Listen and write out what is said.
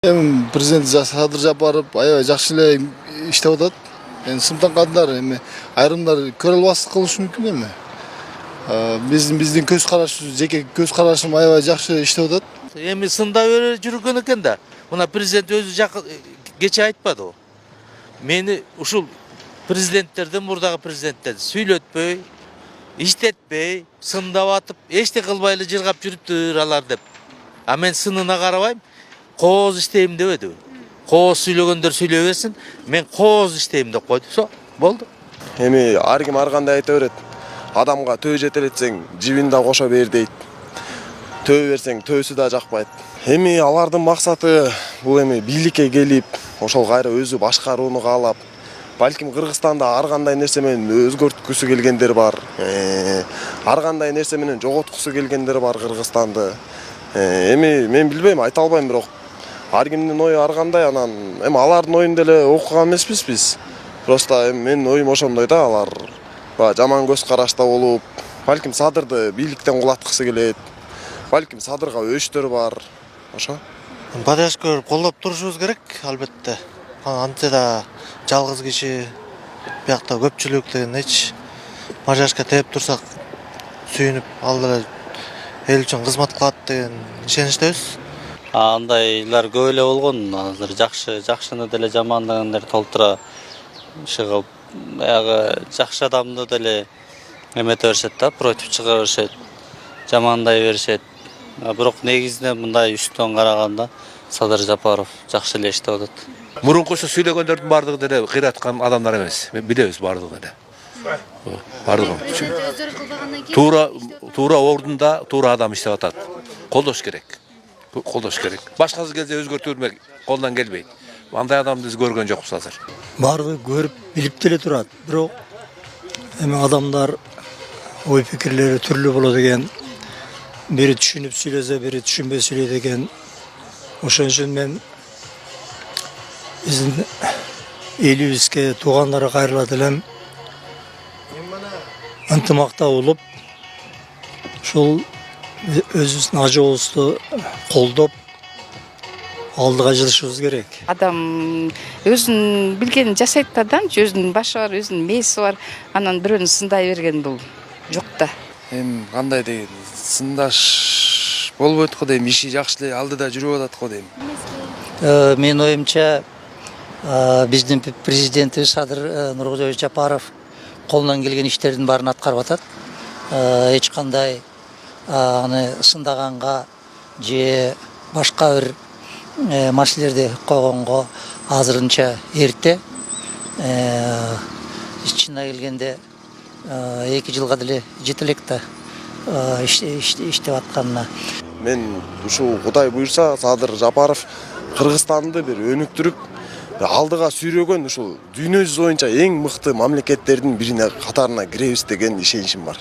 Президент Садыр Жапаров аябай жакшы эле иштеп атат. Сымтан кадрлар эми айрымдар көрө албастык кылышы мүмкүн эми. Биздин көз карашыбыз, жеке көз карашым аябай жакшы иштеп атат. Эми сында өрө жүргөн экен да. Мына президент өзү кече айтпады о. Мени ушул президенттерден мурдагы президенттерди сүйлөтпөй, иштетпей, сындап атып, эчте кылбай эле жыргап жүрүптүр алар деп. А мен сынына карабайм, кооз иштейм дебеди. Кооз сүйлөгөндөр сүйлөй берсин, мен кооз иштейм деп койду. Со, болду. Эми ар ким ар кандай айта берет. Адамга төө жетелетсең, жибин да кошо бер дейт. Төө берсең, төөсү да жакпайт. Эми алардын максаты бул эми бийликке келип, ошол кайра өзү башкарууну каалап, балким Кыргызстанда ар кандай нерсе менен өзгөрткүсү келгендер бар. Ар кандай нерсе менен жоготкусу келгендер бар Кыргызстанды. Эми мен билбейм, айта албайм, бирок ар кимдин ою ар кандай, анан эми алардын оюн деле окуган эмеспиз биз. Просто менин оюм ошондой да, алар жаман көз карашта болуп, балким Садырды бийликтен кулаткысы келет. Балким Садырга өчтөр бар. Ошо. Бадаш көрүп колдоп турушубуз керек, албетте. Антсе да жалгыз киши, биякта көпчүлүк деген эч Бадашка тээп турсак сүйүнүп, ал деле эл үчүн кызмат кылат деген ишеничтебиз. Андайлар көп эле болгон, азыр жакшыны деле жамандыгын деле толтура чыгып, баягы жакшы адамды деле эмете беришет да, против чыга беришет, жамандай беришет. Бирок негизинен мындай үстөн караганда Садыр Жапаров жакшы эле иштеп атат. Мурункусу сүйлөгөндөрдүн бардыгы деле кыйраткан адамдар эмес. Мен билебиз бардыгын эле. Бардыгын. Туура ордунда туура адам иштеп атат. Колдош керек. Колдош керек. Башкасы келсе өзгөртүрмөк колдон келбейт. Андай адамды биз көргөн жокпуз азыр. Бардыгы көрүп, билип деле турат. Бирок эми адамдар ой пикирлери түрлүү болот экен. Бири түшүнүп сүйлөсө, бири түшүнбөй сүйлөйт экен. Ошон үчүн мен биздин элибизге туугандарга кайрылат элем. Ынтымакта болуп, ушул өзүбүздүн ажыбызды колдоп алдыга жылышыбыз керек. Адам өзүнүн билгенин жашайт да, өзүнүн башы бар, өзүнүн мээси бар. Анан бирөөнү сындай берген бул жок да. Эми кандай деген сындаш болбойт го дейм, иши жакшы эле алдыда жүрүп атат го дейм. Менин оюмча биздин президентибиз Садыр Нуркузович Жапаров колунан келген иштердин баарын аткарып атат. Эч кандай аны сындаганга же башка бир маселелерди койгонго азырынча эрте. Чынына келгенде 2 жылга деле жете элек да иштеп атканына. Мен ушул Кудай буйрса Садыр Жапаров Кыргызстанды бир өнүктүрүп, алдыга сүйрөгөн ушул дүйнө жүзү боюнча эң мыкты мамлекеттердин бирине катарына киребиз деген ишеничим бар.